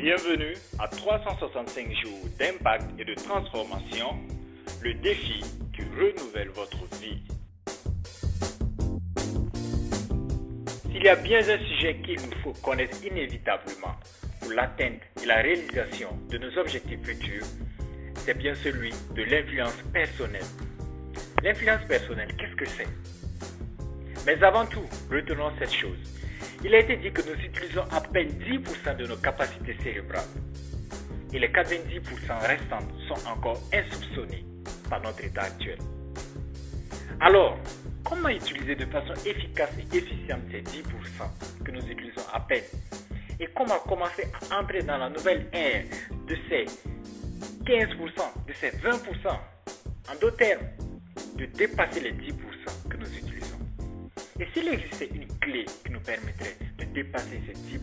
Bienvenue à 365 jours d'impact et de transformation, le défi qui renouvelle votre vie. S'il y a bien un sujet qu'il nous faut connaître inévitablement pour l'atteinte et la réalisation de nos objectifs futurs, c'est bien celui de l'influence personnelle. L'influence personnelle, qu'est-ce que c'est? Mais avant tout, retenons cette chose. Il a été dit que nous utilisons à peine 10% de nos capacités cérébrales. Et les 90% restantes sont encore insoupçonnées par notre état actuel. Alors, comment utiliser de façon efficace et efficiente ces 10% que nous utilisons à peine? Et comment commencer à entrer dans la nouvelle ère de ces 15%, de ces 20%? En d'autres termes, de dépasser les 10% que nous utilisons. Et s'il existait une clé qui nous permettrait de dépasser ces 10%,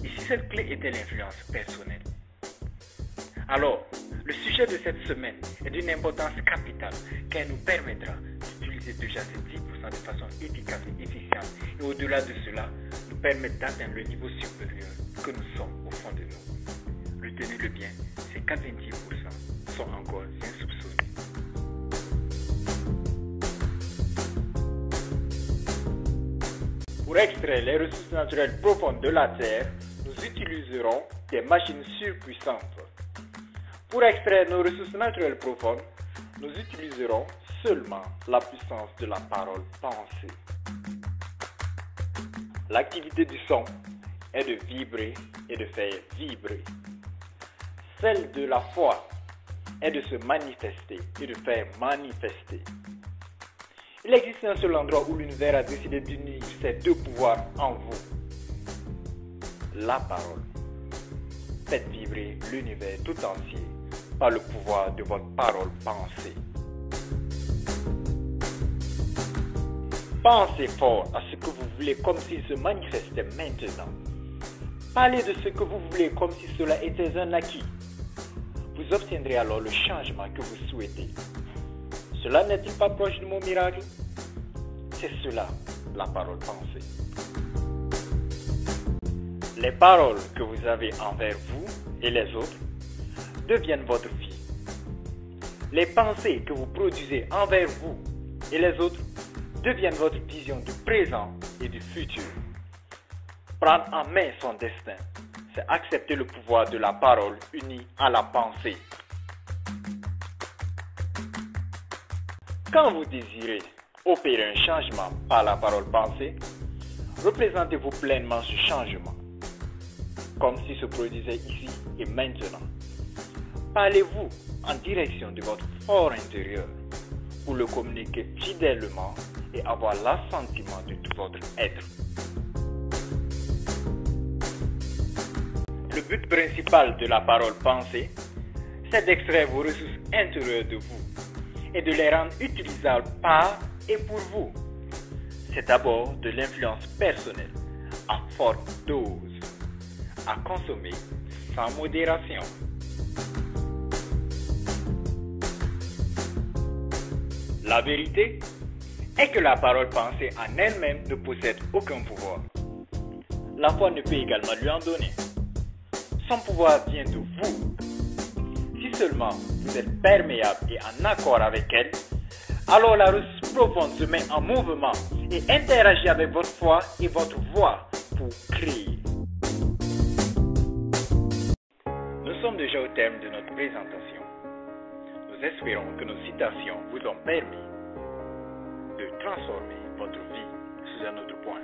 et si cette clé était l'influence personnelle? Alors, le sujet de cette semaine est d'une importance capitale car elle nous permettra d'utiliser déjà ces 10% de façon efficace et efficiente et au-delà de cela, nous permettre d'atteindre le niveau supérieur que nous sommes au fond de nous. Retenez-le bien, ces 90% sont encore insoupçonnés. Pour extraire les ressources naturelles profondes de la Terre, nous utiliserons des machines surpuissantes. Pour extraire nos ressources naturelles profondes, nous utiliserons seulement la puissance de la parole pensée. L'activité du son est de vibrer et de faire vibrer. Celle de la foi est de se manifester et de faire manifester. Il existe un seul endroit où l'univers a décidé d'unir ces deux pouvoirs en vous. La parole. Faites vibrer l'univers tout entier par le pouvoir de votre parole pensée. Pensez fort à ce que vous voulez comme s'il se manifestait maintenant. Parlez de ce que vous voulez comme si cela était un acquis. Vous obtiendrez alors le changement que vous souhaitez. Cela n'est-il pas proche du mot miracle? C'est cela, la parole pensée. Les paroles que vous avez envers vous et les autres deviennent votre vie. Les pensées que vous produisez envers vous et les autres deviennent votre vision du présent et du futur. Prendre en main son destin, c'est accepter le pouvoir de la parole unie à la pensée. Quand vous désirez opérer un changement par la parole pensée, représentez-vous pleinement ce changement, comme s'il se produisait ici et maintenant. Parlez-vous en direction de votre fort intérieur pour le communiquer fidèlement et avoir l'assentiment de tout votre être. Le but principal de la parole pensée, c'est d'extraire vos ressources intérieures de vous et de les rendre utilisables par et pour vous. C'est d'abord de l'influence personnelle à forte dose, à consommer sans modération. La vérité est que la parole pensée en elle-même ne possède aucun pouvoir. La foi ne peut également lui en donner. Son pouvoir vient de vous. Si seulement vous êtes perméable et en accord avec elle, alors la ressource profonde se met en mouvement et interagit avec votre foi et votre voix pour créer. Nous sommes déjà au terme de notre présentation. Nous espérons que nos citations vous ont permis de transformer votre vie sous un autre point.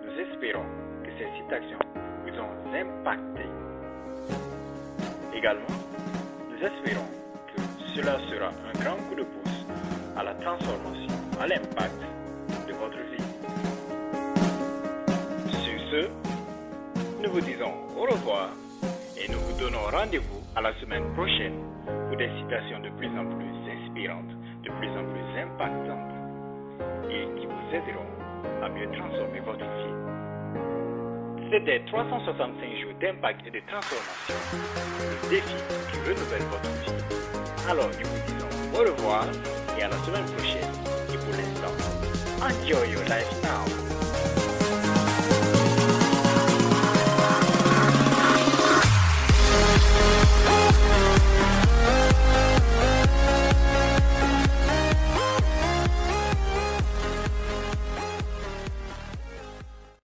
Nous espérons que ces citations vous ont impacté. Également, nous espérons que cela sera un grand coup de pouce à la transformation, à l'impact de votre vie. Sur ce, nous vous disons au revoir et nous vous donnons rendez-vous à la semaine prochaine pour des citations de plus en plus inspirantes, de plus en plus impactantes et qui vous aideront à mieux transformer votre vie. C'était 365 jours d'impact et de transformation, le défi qui renouvelle votre vie. Alors nous vous disons au revoir et à la semaine prochaine. Et pour l'instant, enjoy your life now.